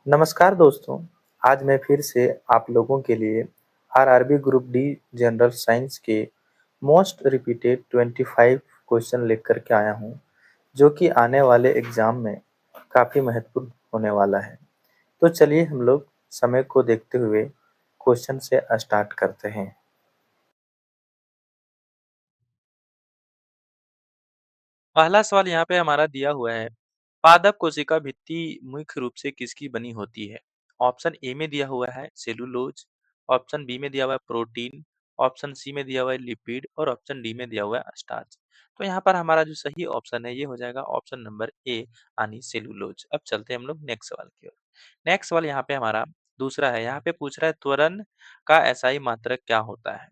नमस्कार दोस्तों, आज मैं फिर से आप लोगों के लिए RRB group D general science के मोस्ट रिपीटेड 25 क्वेश्चन लेकर के आया हूँ, जो कि आने वाले एग्जाम में काफ़ी महत्वपूर्ण होने वाला है। तो चलिए हम लोग समय को देखते हुए क्वेश्चन से स्टार्ट करते हैं। पहला सवाल यहाँ पे हमारा दिया हुआ है। पादप कोशिका भित्ति मुख्य रूप से किसकी बनी होती है? ऑप्शन ए में दिया हुआ है सेलुलोज, ऑप्शन बी में दिया हुआ है प्रोटीन, ऑप्शन सी में दिया हुआ है लिपिड और ऑप्शन डी में दिया हुआ है स्टार्च। तो यहाँ पर हमारा जो सही ऑप्शन है ये हो जाएगा ऑप्शन नंबर ए यानी सेलुलोज। अब चलते हैं हम लोग नेक्स्ट सवाल की ओर। नेक्स्ट सवाल यहाँ पे हमारा दूसरा है। यहाँ पे पूछ रहा है त्वरण का एसआई मात्रक क्या होता है?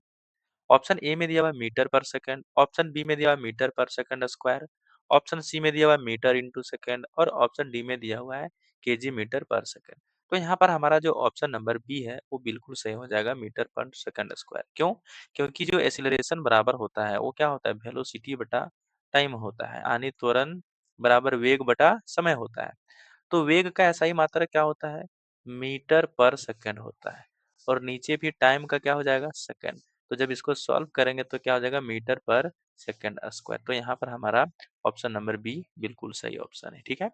ऑप्शन ए में दिया हुआ है मीटर पर सेकंड, ऑप्शन बी में दिया हुआ है मीटर पर सेकंड स्क्वायर, ऑप्शन सी में दिया हुआ है मीटर इंटू सेकंड और ऑप्शन डी में दिया हुआ है केजी मीटर पर सेकंड। तो यहाँ पर हमारा जो ऑप्शन नंबर बी है वो बिल्कुल सही हो जाएगा, मीटर पर सेकंड स्क्वायर। क्यों? क्योंकि जो एक्सीलरेशन बराबर होता है वो क्या होता है, वेलोसिटी बटा टाइम होता है, यानी त्वरण बराबर वेग बटा समय होता है। तो वेग का एसआई मात्रक क्या होता है? मीटर पर सेकंड होता है और नीचे भी टाइम का क्या हो जाएगा, सेकंड। तो जब इसको सॉल्व करेंगे तो क्या हो जाएगा, मीटर पर सेकंड स्क्वायर। तो यहाँ पर हमारा ऑप्शन नंबर बी बिल्कुल सही ऑप्शन है। ठीक है,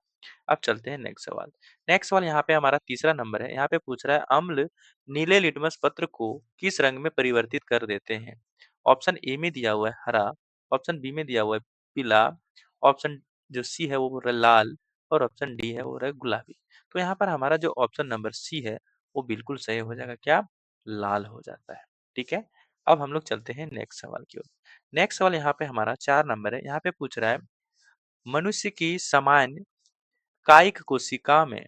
अब चलते हैं नेक्स्ट सवाल। नेक्स्ट सवाल यहाँ पे हमारा तीसरा नंबर है। यहाँ पे पूछ रहा है अम्ल नीले लिटमस पत्र को किस रंग में परिवर्तित कर देते हैं? ऑप्शन ए में दिया हुआ है हरा, ऑप्शन बी में दिया हुआ है पीला, ऑप्शन जो सी है वो हो रहा है लाल और ऑप्शन डी है वो हो रहा है गुलाबी। तो यहाँ पर हमारा जो ऑप्शन नंबर सी है वो बिल्कुल सही हो जाएगा, क्या? लाल हो जाता है। ठीक है, अब हम लोग चलते हैं नेक्स्ट सवाल की ओर। नेक्स्ट सवाल यहाँ पे हमारा 4 नंबर है। यहाँ पे पूछ रहा है मनुष्य की सामान्य कायिक कोशिका में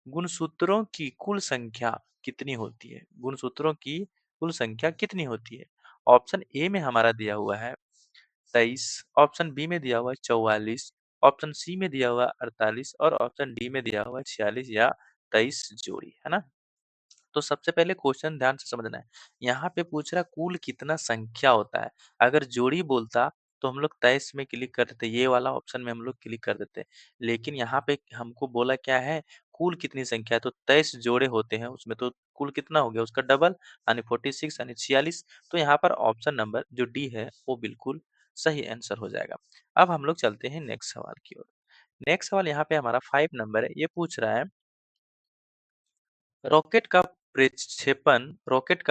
गुणसूत्रों की कुल संख्या कितनी होती है? गुणसूत्रों की कुल संख्या कितनी होती है? ऑप्शन ए में हमारा दिया हुआ है 23, ऑप्शन बी में दिया हुआ है 44, ऑप्शन सी में दिया हुआ है 48 और ऑप्शन डी में दिया हुआ है 46 या 23 जोड़ी, है ना? तो सबसे पहले क्वेश्चन ध्यान से समझना है। यहाँ पे पूछ रहा है कुल कितना संख्या होता है। अगर जोड़ी बोलता तो हम लोग 23 में क्लिक कर देते, ये वाला ऑप्शन में हम लोग क्लिक कर देते। लेकिन यहाँ पे हमको बोला क्या है, कुल कितनी संख्या है, तो 23 जोड़े होते हैं उसमें, तो कुल कितना हो गया उसका डबल यानी 46 यानी 46। तो यहाँ पर ऑप्शन नंबर जो डी है वो बिल्कुल सही आंसर हो जाएगा। अब हम लोग चलते हैं नेक्स्ट सवाल की ओर। नेक्स्ट सवाल यहाँ पे हमारा 5 नंबर है। ये पूछ रहा है रॉकेट का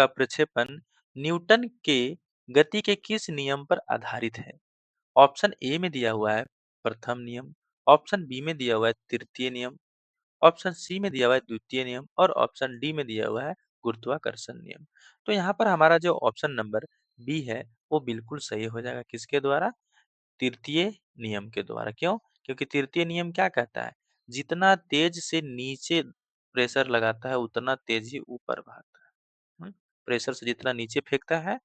प्रक्षेपण न्यूटन के गति के किस नियम पर आधारित है? ऑप्शन ए में दिया हुआ है प्रथम नियम, ऑप्शन बी में दिया हुआ है तृतीय नियम, ऑप्शन सी में दिया हुआ है द्वितीय नियम और ऑप्शन डी में दिया हुआ है गुरुत्वाकर्षण नियम। तो यहाँ पर हमारा जो ऑप्शन नंबर बी है वो बिल्कुल सही हो जाएगा, किसके द्वारा? तृतीय नियम के द्वारा। क्यों? क्योंकि तृतीय नियम क्या कहता है, जितना तेज से नीचे प्रेशर लगाता है उतना तेज ही ऊपर भागता है। प्रेशर से जितना नीचे फेंकता है,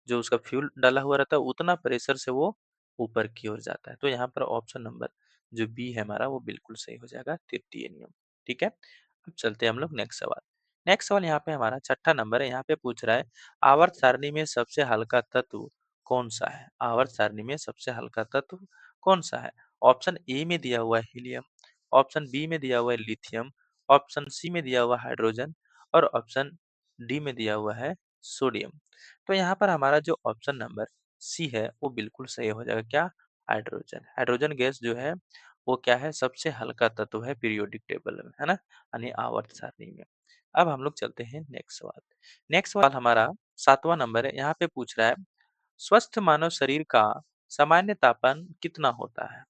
जो उसका फ्यूल डाला हुआ रहता है उतना प्रेशर से वो ऊपर की ओर जाता है। तो यहाँ पर ऑप्शन नंबर जो बी है हमारा वो बिल्कुल सही हो जाएगा, तृतीय नियम। ठीक है, अब चलते हैं हम लोग नेक्स्ट सवाल। नेक्स्ट सवाल यहाँ पे हमारा छठा नंबर है। यहाँ पे पूछ रहा है आवर्त सारणी में सबसे हल्का तत्व कौन सा है? आवर्त सारणी में सबसे हल्का तत्व कौन सा है? ऑप्शन ए में दिया हुआ है हीलियम, ऑप्शन बी में दिया हुआ है लिथियम, ऑप्शन सी में दिया हुआ है हाइड्रोजन और ऑप्शन डी में दिया हुआ है सोडियम। तो यहाँ पर हमारा जो ऑप्शन नंबर सी है वो बिल्कुल सही हो जाएगा, क्या? हाइड्रोजन। हाइड्रोजन गैस जो है वो क्या है, सबसे हल्का तत्व है पीरियोडिक टेबल में, है ना, यानी आवर्त सारणी में। अब हम लोग चलते हैं नेक्स्ट सवाल। नेक्स्ट सवाल हमारा 7वां नंबर है। यहाँ पे पूछ रहा है स्वस्थ मानव शरीर का सामान्य तापमान कितना होता है?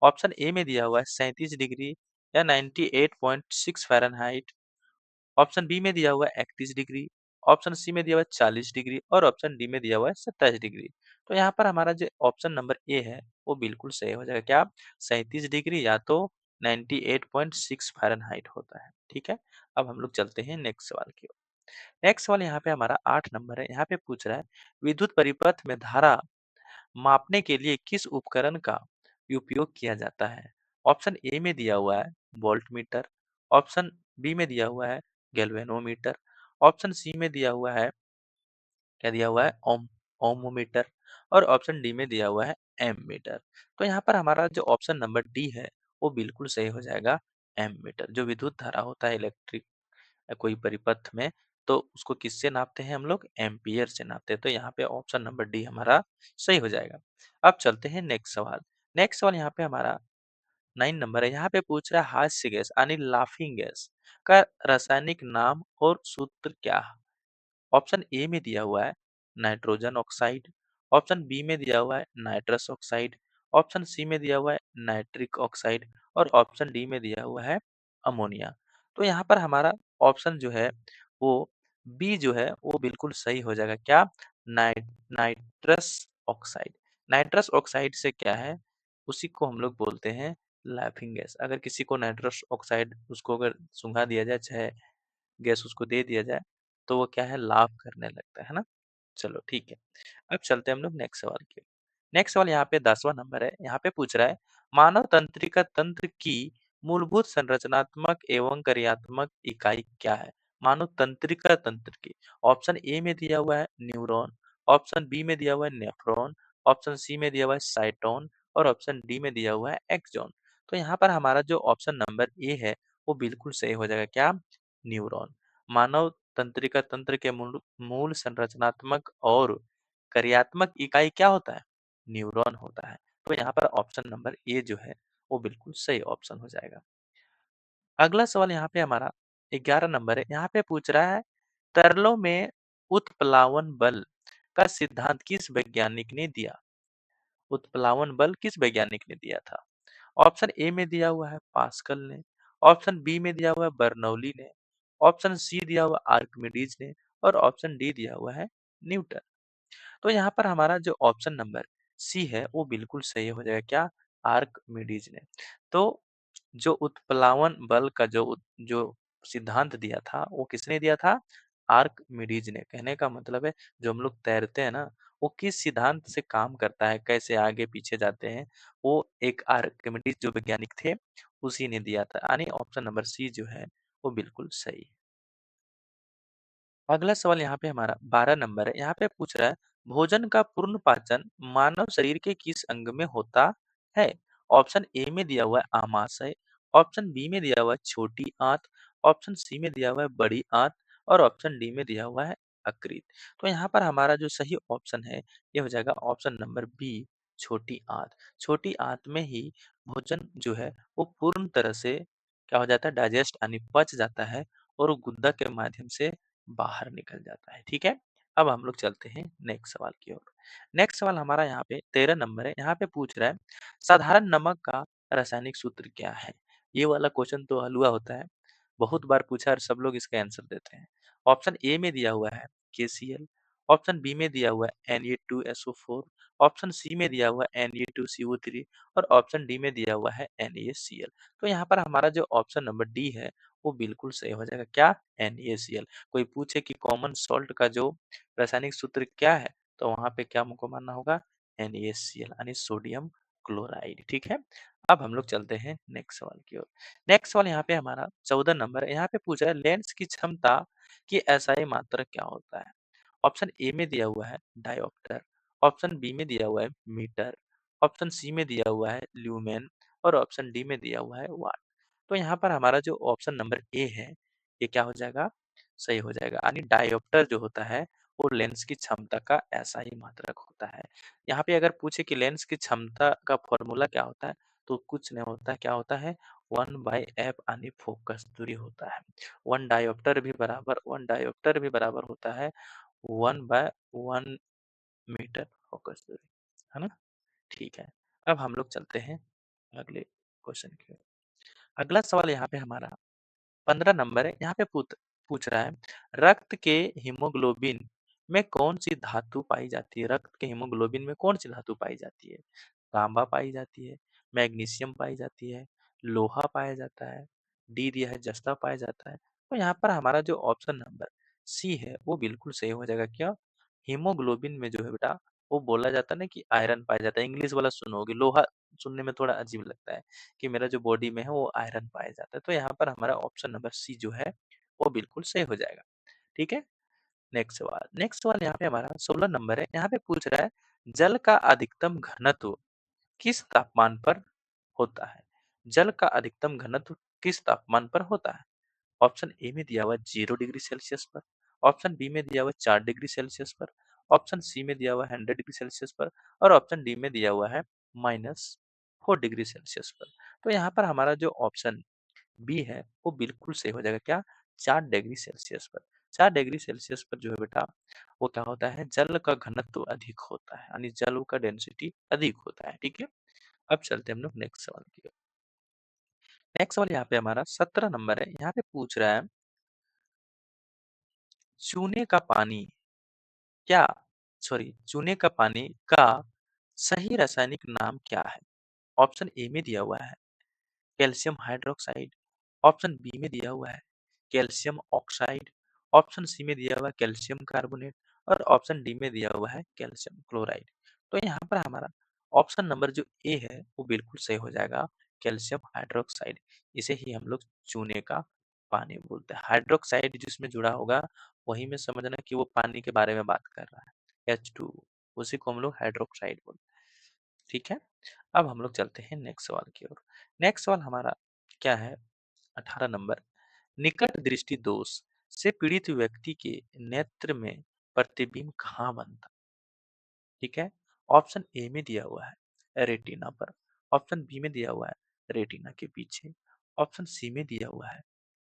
ऑप्शन ए में दिया हुआ है 37 डिग्री या 98.6 फ़ारेनहाइट, ऑप्शन बी में दिया हुआ है 31 डिग्री, ऑप्शन सी में दिया हुआ है 40 डिग्री और ऑप्शन डी में दिया हुआ है 27 डिग्री। तो यहाँ पर हमारा जो ऑप्शन नंबर ए है वो बिल्कुल सही हो जाएगा, क्या? 37 डिग्री या तो 98.6 फ़ारेनहाइट होता है। ठीक है, अब हम लोग चलते हैं नेक्स्ट सवाल की ओर। नेक्स्ट सवाल यहाँ पे हमारा 8 नंबर है। यहाँ पे पूछ रहा है विद्युत परिपथ में धारा मापने के लिए किस उपकरण का उपयोग किया जाता है? ऑप्शन ए में दिया हुआ है वोल्टमीटर, ऑप्शन बी में दिया हुआ है गैल्वेनोमीटर, ऑप्शन सी में दिया हुआ है, क्या दिया हुआ है, ओमोमीटर और ऑप्शन डी में दिया हुआ है एममीटर। तो यहाँ पर हमारा जो ऑप्शन नंबर डी है वो बिल्कुल सही हो जाएगा, एमीटर। जो विद्युत धारा होता है इलेक्ट्रिक कोई परिपथ में, तो उसको किससे नापते हैं हम लोग? एम्पीयर से नापते हैं। तो यहाँ पे ऑप्शन नंबर डी हमारा सही हो जाएगा। अब चलते हैं नेक्स्ट सवाल। नेक्स्ट सवाल यहाँ पे हमारा 9 नंबर है। यहाँ पे पूछ रहा है हास्य गैस यानी लाफिंग गैस का रासायनिक नाम और सूत्र क्या है? ऑप्शन ए में दिया हुआ है नाइट्रोजन ऑक्साइड, ऑप्शन बी में दिया हुआ है नाइट्रस ऑक्साइड, ऑप्शन सी में दिया हुआ है नाइट्रिक ऑक्साइड और ऑप्शन डी में दिया हुआ है अमोनिया। तो यहाँ पर हमारा ऑप्शन जो है वो बी जो है वो बिल्कुल सही हो जाएगा। क्या? Nitrous oxide. नाइट्रस ऑक्साइड से क्या है, उसी को हम लोग बोलते हैं लाफिंग गैस। अगर किसी को नाइट्रस ऑक्साइड उसको अगर सूंघा दिया जाए, चाहे गैस उसको दे दिया जाए, तो वो क्या है, लाफ करने लगता है ना। चलो ठीक है। अब चलते हैं हम लोग नेक्स्ट सवाल की। नेक्स्ट सवाल यहाँ पे 10वां नंबर है। यहाँ पे पूछ रहा है मानव तंत्रिका तंत्र की मूलभूत संरचनात्मक एवं कार्यात्मक इकाई क्या है? मानव तंत्रिका तंत्र की। ऑप्शन ए में दिया हुआ है न्यूरॉन, ऑप्शन बी में दिया हुआ है नेफ्रॉन, ऑप्शन सी में दिया हुआ है साइटोन और ऑप्शन डी में दिया हुआ है एक्सॉन। तो यहाँ पर हमारा जो ऑप्शन नंबर ए है वो बिल्कुल सही हो जाएगा। क्या? न्यूरॉन। मानव तंत्रिका तंत्र के मूल मूल संरचनात्मक और कार्यात्मक इकाई क्या होता है? न्यूरॉन होता है। तो यहाँ पर ऑप्शन नंबर ए जो है वो बिल्कुल सही ऑप्शन हो जाएगा। अगला सवाल यहाँ पे हमारा 11 नंबर है। यहाँ पे पूछ रहा है तरलों में उत्प्लावन बल का सिद्धांत किस वैज्ञानिक ने दिया? उत्प्लावन बल किस वैज्ञानिक ने दिया था? ऑप्शन ए में दिया हुआ है पास्कल ने, ऑप्शन बी में दिया हुआ है बर्नौली ने, ऑप्शन सी दिया हुआ आर्किमिडीज ने और ऑप्शन डी दिया हुआ है न्यूटन। तो यहाँ पर हमारा जो ऑप्शन नंबर सी है वो बिल्कुल सही हो जाएगा। क्या? आर्किमिडीज ने। तो जो उत्प्लावन बल का जो सिद्धांत दिया था वो किसने दिया था? आर्किमिडीज ने। कहने का मतलब है जो हम लोग तैरते हैं ना, वो किस सिद्धांत से काम करता है, कैसे आगे पीछे जाते हैं, वो एक आर्किमिडीज जो वैज्ञानिक थे उसी ने दिया था। यानी ऑप्शन नंबर सी जो है वो बिल्कुल सही है। अगला सवाल यहाँ पे हमारा 12 नंबर है। यहाँ पे पूछ रहा है भोजन का पूर्ण पाचन मानव शरीर के किस अंग में होता है? ऑप्शन ए में दिया हुआ है आमाशय, ऑप्शन बी में दिया हुआ है छोटी आंत, ऑप्शन सी में दिया हुआ है बड़ी आंत और ऑप्शन डी में दिया हुआ है यकृत। तो यहाँ पर हमारा जो सही ऑप्शन है ये हो जाएगा ऑप्शन नंबर बी, छोटी आंत। छोटी आंत में ही भोजन जो है वो पूर्ण तरह से क्या हो जाता है, डाइजेस्ट यानी पच जाता है और वो गुदा के माध्यम से बाहर निकल जाता है। ठीक है। अब हम लोग चलते हैं नेक्स्ट सवाल की ओर। नेक्स्ट सवाल हमारा यहाँ पे 13 नंबर है। यहाँ पे पूछ रहा है साधारण नमक का रासायनिक सूत्र क्या है? ये वाला क्वेश्चन तो हलवा होता है, बहुत बार पूछा और सब लोग इसका आंसर देते हैं। ऑप्शन ए में दिया हुआ है KCl, ऑप्शन बी में दिया हुआ है Na2SO4, ऑप्शन सी में दिया हुआ है Na2CO3 और ऑप्शन डी में दिया हुआ है NaCl। तो यहाँ पर हमारा जो ऑप्शन नंबर डी है वो बिल्कुल सही हो जाएगा। क्या? NaCl। कोई पूछे कि कॉमन सॉल्ट का जो रासायनिक सूत्र क्या है, तो वहां पे क्या हमको मानना होगा? NaCl यानी सोडियम क्लोराइड। ठीक है। अब हम लोग चलते हैं नेक्स्ट सवाल की ओर। नेक्स्ट सवाल यहाँ पे हमारा 14 नंबर है। यहाँ पे पूछा है लेंस की क्षमता की एसआई मात्रक क्या होता है? ऑप्शन ए में दिया हुआ है डायोप्टर, ऑप्शन बी में दिया हुआ है मीटर, ऑप्शन सी में दिया हुआ है ल्यूमेन और ऑप्शन डी में दिया हुआ है वाट। तो यहाँ पर हमारा जो ऑप्शन नंबर ए है ये क्या हो जाएगा? सही हो जाएगा। यानी डायोप्टर जो होता है वो लेंस की क्षमता का ऐसा ही मात्रक होता है। यहाँ पे अगर पूछे कि लेंस की क्षमता का फॉर्मूला क्या होता है, तो कुछ नहीं होता। क्या होता है? 1/f यानी फोकस दूरी होता है। वन डायोप्टर भी बराबर होता है 1/1 मीटर फोकस दूरी, है ना। ठीक है। अब हम लोग चलते हैं अगले क्वेश्चन की ओर। अगला सवाल यहाँ पे हमारा 15 नंबर है। यहाँ पे पूछ रहा है रक्त के हीमोग्लोबिन में कौन सी धातु पाई जाती है? रक्त के हीमोग्लोबिन में कौन सी धातु पाई जाती है? तांबा पाई जाती है, मैग्नीशियम पाई जाती है, लोहा पाया जाता है, डी दिया है जस्ता पाया जाता है। तो यहाँ पर हमारा जो ऑप्शन नंबर सी है वो बिल्कुल सही हो जाएगा। क्या? हीमोग्लोबिन में जो है बेटा वो बोला जाता है ना कि आयरन पाया जाता है। इंग्लिश वाला सुनोगे, लोहा सुनने में थोड़ा अजीब लगता है कि मेरा जो बॉडी में है वो आयरन पाया जाता है। तो यहाँ पर हमारा ऑप्शन नंबर सी जो है वो बिल्कुल सही हो जाएगा। ठीक है। नेक्स्ट सवाल यहाँ पे हमारा 16 नंबर है। यहाँ पे पूछ रहा है जल का अधिकतम घनत्व किस तापमान पर होता है? जल का अधिकतम घनत्व किस तापमान पर होता है? ऑप्शन ए में दिया हुआ है 0 डिग्री सेल्सियस पर, ऑप्शन बी में दिया हुआ है 4 डिग्री सेल्सियस पर, ऑप्शन सी में दिया हुआ है 100 डिग्री सेल्सियस पर और ऑप्शन डी में दिया हुआ है -4 डिग्री सेल्सियस पर। तो यहाँ पर हमारा जो ऑप्शन बी है वो बिल्कुल सही हो जाएगा। क्या? 4 डिग्री सेल्सियस पर। 4 डिग्री सेल्सियस पर जो है बेटा वो क्या होता है, जल का घनत्व अधिक होता है, यानी जल का डेंसिटी अधिक होता है। ठीक है, अब चलते हैं हम लोग नेक्स्ट सवाल की ओर। नेक्स्ट सवाल यहाँ पे हमारा 17 नंबर है। यहाँ पे पूछ रहा है चूने का पानी क्या चूने का पानी का सही रासायनिक नाम क्या है? ऑप्शन ए में दिया हुआ है कैल्शियम हाइड्रोक्साइड, ऑप्शन बी में दिया हुआ है कैल्शियम ऑक्साइड, ऑप्शन सी में दिया हुआ है कैल्शियम कार्बोनेट और ऑप्शन डी में दिया हुआ है कैल्शियम क्लोराइड। तो यहाँ पर हमारा ऑप्शन नंबर जो ए है वो बिल्कुल सही हो जाएगा, कैल्शियम हाइड्रोक्साइड। इसे ही हम लोग चूने का पानी बोलते हैं। हाइड्रोक्साइड जिसमें जुड़ा होगा वही में समझना कि वो पानी के बारे में बात कर रहा है, H2, उसी को हम लोग हाइड्रोक्साइड बोलते हैं। ठीक है, अब हम लोग चलते हैं नेक्स्ट सवाल की ओर। नेक्स्ट सवाल हमारा क्या है, 18 नंबर। निकट दृष्टि दोष से पीड़ित व्यक्ति के नेत्र में प्रतिबिंब कहाँ बनता? ठीक है, ऑप्शन ए में दिया हुआ है रेटिना पर, ऑप्शन बी में दिया हुआ है रेटिना के पीछे, ऑप्शन सी में दिया हुआ है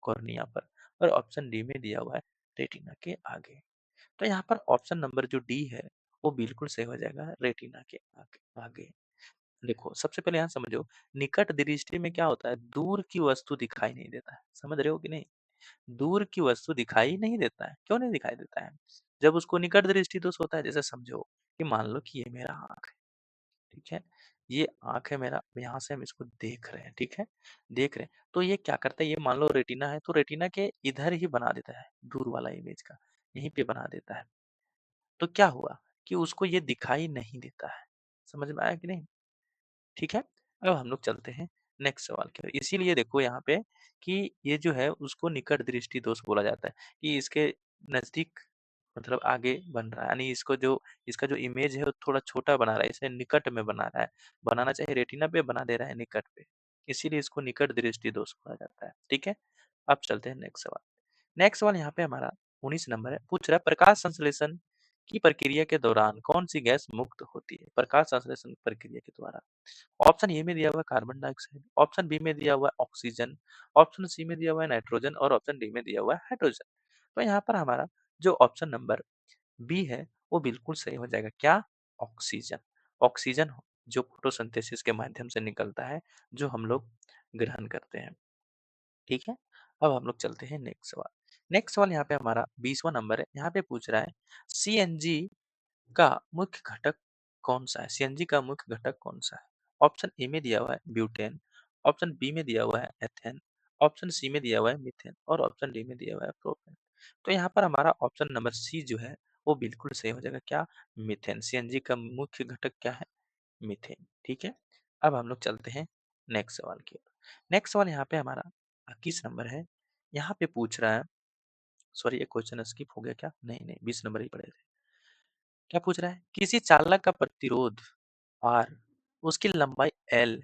कॉर्निया पर और ऑप्शन डी में दिया हुआ है रेटिना के आगे। तो यहाँ पर ऑप्शन नंबर जो डी है वो बिल्कुल सही हो जाएगा, रेटिना के आगे आगे। देखो सबसे पहले यहाँ समझो, निकट दृष्टि में क्या होता है, दूर की वस्तु दिखाई नहीं देता है। समझ रहे हो कि नहीं? दूर की वस्तु दिखाई नहीं देता है। क्यों नहीं दिखाई देता है? जब उसको निकट दृष्टि दोष होता है। जैसे समझो कि मान लो कि ये मेरा आंख है, ठीक है, ये आंख है मेरा, यहाँ से हम इसको देख रहे हैं, ठीक है, देख रहे हैं तो ये क्या करता है, ये मान लो रेटिना है तो रेटिना के इधर ही बना देता है, दूर वाला इमेज का यहीं पे बना देता है। तो क्या हुआ कि उसको ये दिखाई नहीं देता है। समझ में आया कि नहीं? ठीक है, अब हम लोग चलते हैं नेक्स्ट सवाल की ओर। इसीलिए देखो यहाँ पे कि ये जो है उसको निकट दृष्टि दोष बोला जाता है कि इसके नजदीक मतलब आगे बन रहा है, यानी इसको जो इसका जो इमेज है वो थोड़ा छोटा बना रहा है, इसे निकट में बना रहा है। बनाना चाहिए रेटिना पे, बना दे रहा है निकट पे, इसीलिए इसको निकट दृष्टि दोष बोला जाता है। ठीक है, अब चलते हैं नेक्स्ट सवाल। नेक्स्ट सवाल यहाँ पे हमारा 19 नंबर है। पूछ रहा है प्रकाश संश्लेषण की प्रक्रिया के दौरान कौन सी गैस मुक्त होती है? प्रकाश संश्लेषण प्रक्रिया के द्वारा ऑप्शन ए में दिया हुआ है कार्बन डाइऑक्साइड, ऑप्शन बी में दिया हुआ है ऑक्सीजन, ऑप्शन सी में दिया हुआ है नाइट्रोजन और ऑप्शन डी में दिया हुआ है हाइड्रोजन। तो यहाँ पर हमारा जो ऑप्शन नंबर बी है वो बिल्कुल सही हो जाएगा। क्या? ऑक्सीजन। ऑक्सीजन जो फोटोसिंथेसिस के माध्यम से निकलता है, जो हम लोग ग्रहण करते हैं। ठीक है, अब हम लोग चलते हैं नेक्स्ट सवाल। नेक्स्ट सवाल यहाँ पे हमारा 20वां नंबर है। यहाँ पे पूछ रहा है सीएनजी का मुख्य घटक कौन-सा है? सीएनजी का मुख्य घटक कौन-सा है? ऑप्शन ए में दिया हुआ है ब्यूटेन, ऑप्शन बी में दिया हुआ है एथेन, ऑप्शन सी में दिया हुआ है मीथेन और ऑप्शन डी में दिया हुआ है प्रोपेन। तो यहाँ पर हमारा ऑप्शन नंबर सी जो है वो बिल्कुल सही हो जाएगा। क्या? मीथेन। सीएनजी का मुख्य घटक क्या है? मीथेन। ठीक है, अब हम लोग चलते हैं नेक्स्ट सवाल की ओर। नेक्स्ट सवाल यहाँ पे हमारा 21 नंबर है। यहाँ पे पूछ रहा है, सॉरी एक क्वेश्चन स्किप हो गया क्या? नहीं, नहीं 20 नंबर ही पढ़े थे। क्या पूछ रहा है? किसी चालक का प्रतिरोध R उसकी लंबाई L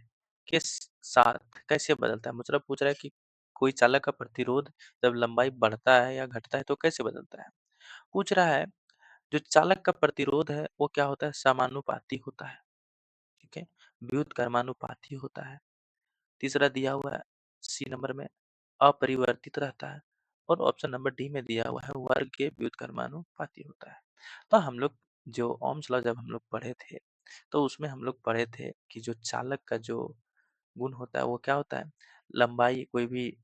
के साथ कैसे बदलता है? मतलब पूछ रहा है कि कोई चालक का प्रतिरोध जब लंबाई बढ़ता है या घटता है तो कैसे बदलता है? पूछ रहा है जो चालक का प्रतिरोध है वो क्या होता है? समानुपाती होता है। ठीक है, व्युत्क्रमानुपाती होता है। तीसरा दिया हुआ है सी नंबर में अपरिवर्तित रहता है और ऑप्शन नंबर डी में दिया हुआ है वर्ग के व्युत्क्रमानुपाती होता है। तो हम लोग जो ओम्स लॉ जब हम लोग पढ़े थे तो उसमें हम लोग पढ़े थे कि जो चालक का जो गुण होता है वो क्या होता है, लंबाई, कोई भी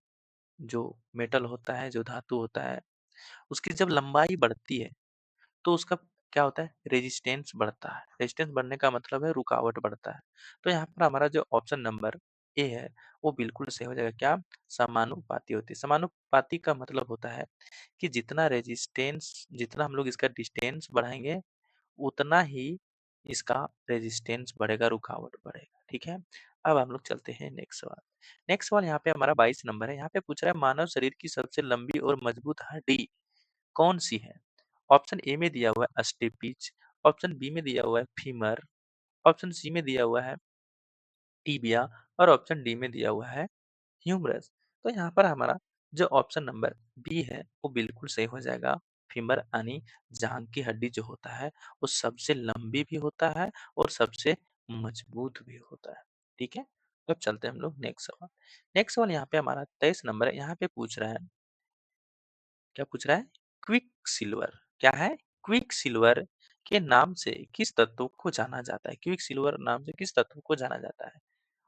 जो मेटल होता है, जो धातु होता है, उसकी जब लंबाई बढ़ती है तो उसका क्या होता है, रेजिस्टेंस बढ़ता है। रेजिस्टेंस बढ़ने का मतलब है रुकावट बढ़ता है। तो यहाँ पर हमारा जो ऑप्शन नंबर ए है वो बिल्कुल सही हो जाएगा। क्या? समानुपाती होती है। समानुपाती का मतलब होता है कि जितना रेजिस्टेंस, जितना हम लोग इसका डिस्टेंस बढ़ाएंगे उतना ही इसका रेजिस्टेंस बढ़ेगा, रुकावट बढ़ेगा। ठीक है, अब हम लोग चलते हैं नेक्स्ट सवाल। नेक्स्ट सवाल यहाँ पे हमारा 22 नंबर है। यहाँ पे पूछ रहा है मानव शरीर की सबसे लंबी और मजबूत हड्डी कौन सी है? ऑप्शन ए में दिया हुआ है अस्टिपिच, ऑप्शन बी में दिया हुआ है फीमर, ऑप्शन सी में दिया हुआ है टीबिया और ऑप्शन डी में दिया हुआ है ह्यूमरस। तो यहाँ पर हमारा जो ऑप्शन नंबर बी है वो बिल्कुल सही हो जाएगा। फीमर यानी जांघ की हड्डी जो होता है वो सबसे लंबी भी होता है और सबसे मजबूत भी होता है। ठीक है, अब चलते हैं हम लोग नेक्स्ट सवाल। नेक्स्ट सवाल यहाँ पे हमारा 23 नंबर है। यहाँ पे पूछ रहा है, क्या पूछ रहा है? क्विक सिल्वर क्या है? क्विक सिल्वर के नाम से किस तत्व को जाना जाता है? क्विक सिल्वर नाम से किस तत्व को जाना जाता है?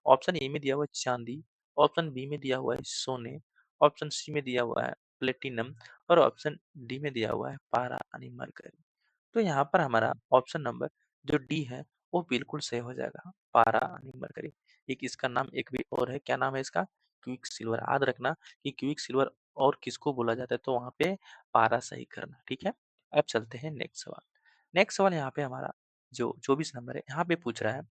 ऑप्शन ए में दिया हुआ है चांदी, ऑप्शन बी में दिया हुआ है सोने, ऑप्शन सी में दिया हुआ है प्लेटिनम और ऑप्शन डी में दिया हुआ है पारा यानी मरकरी। तो यहाँ पर हमारा ऑप्शन नंबर जो डी है वो बिल्कुल सही हो जाएगा, पारा यानी मरकरी। एक इसका नाम एक भी और है, क्या नाम है इसका? Quick silver. याद रखना कि क्विक सिल्वर और किसको बोला जाता है, तो वहाँ पे पारा सही करना। ठीक है, अब चलते हैं नेक्स्ट सवाल। नेक्स्ट सवाल यहाँ पे हमारा जो 24 नंबर है, यहाँ पे पूछ रहा है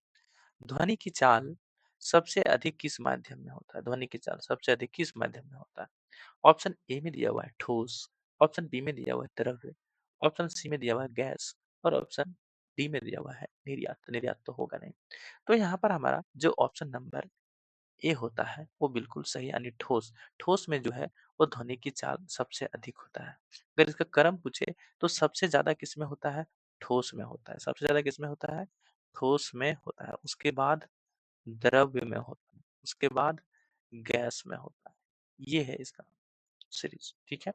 ध्वनि की चाल सबसे अधिक किस माध्यम में होता है? ध्वनि की चाल सबसे अधिक किस माध्यम में होता है? ऑप्शन ए में दिया हुआ है ठोस, ऑप्शन बी में दिया हुआ है द्रव्य, ऑप्शन सी में दिया हुआ है गैस और ऑप्शन डी में दिया हुआ है निर्यात। निर्यात तो होगा नहीं। तो यहाँ पर हमारा जो ऑप्शन नंबर ए होता है वो बिल्कुल सही यानी ठोस। ठोस में जो है वो ध्वनि की चाल सबसे अधिक होता है। अगर इसका क्रम पूछे तो सबसे ज्यादा किस में होता है? ठोस में होता है। सबसे ज्यादा किस में होता है? ठोस में होता है। उसके बाद द्रव्य में होता है, उसके बाद गैस में होता है। ये है इसका सीरीज। ठीक है,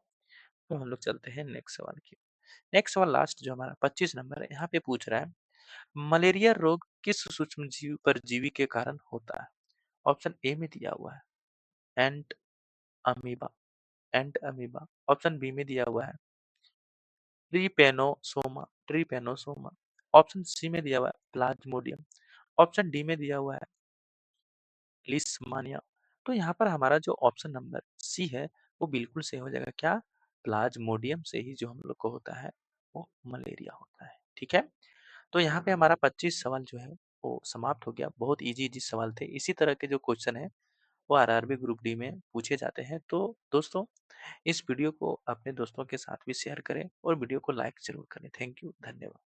तो हम लोग चलते हैं नेक्स्ट सवाल की। नेक्स्ट सवाल लास्ट जो हमारा 25 नंबर है, यहाँ पे पूछ रहा है मलेरिया रोग किस सूक्ष्म जीव परजीवी के कारण होता है? ऑप्शन ए में दिया हुआ है एंट अमीबा, एंट अमीबा। ऑप्शन बी में दिया हुआ है ट्रीपेनोसोमा, ट्रीपेनोसोमा। ऑप्शन सी में दिया हुआ है प्लाज्मोडियम, ऑप्शन डी में दिया हुआ है लिस्मानिया। तो यहाँ पर हमारा जो ऑप्शन नंबर सी है वो बिल्कुल सही हो जाएगा। क्या? प्लाज्मोडियम से ही जो हम लोग को होता है वो मलेरिया होता है। ठीक है, तो यहाँ पे हमारा 25 सवाल जो है वो समाप्त हो गया। बहुत इजी इजी सवाल थे। इसी तरह के जो क्वेश्चन है वो आरआरबी ग्रुप डी में पूछे जाते हैं। तो दोस्तों, इस वीडियो को अपने दोस्तों के साथ भी शेयर करें और वीडियो को लाइक जरूर करें। थैंक यू, धन्यवाद।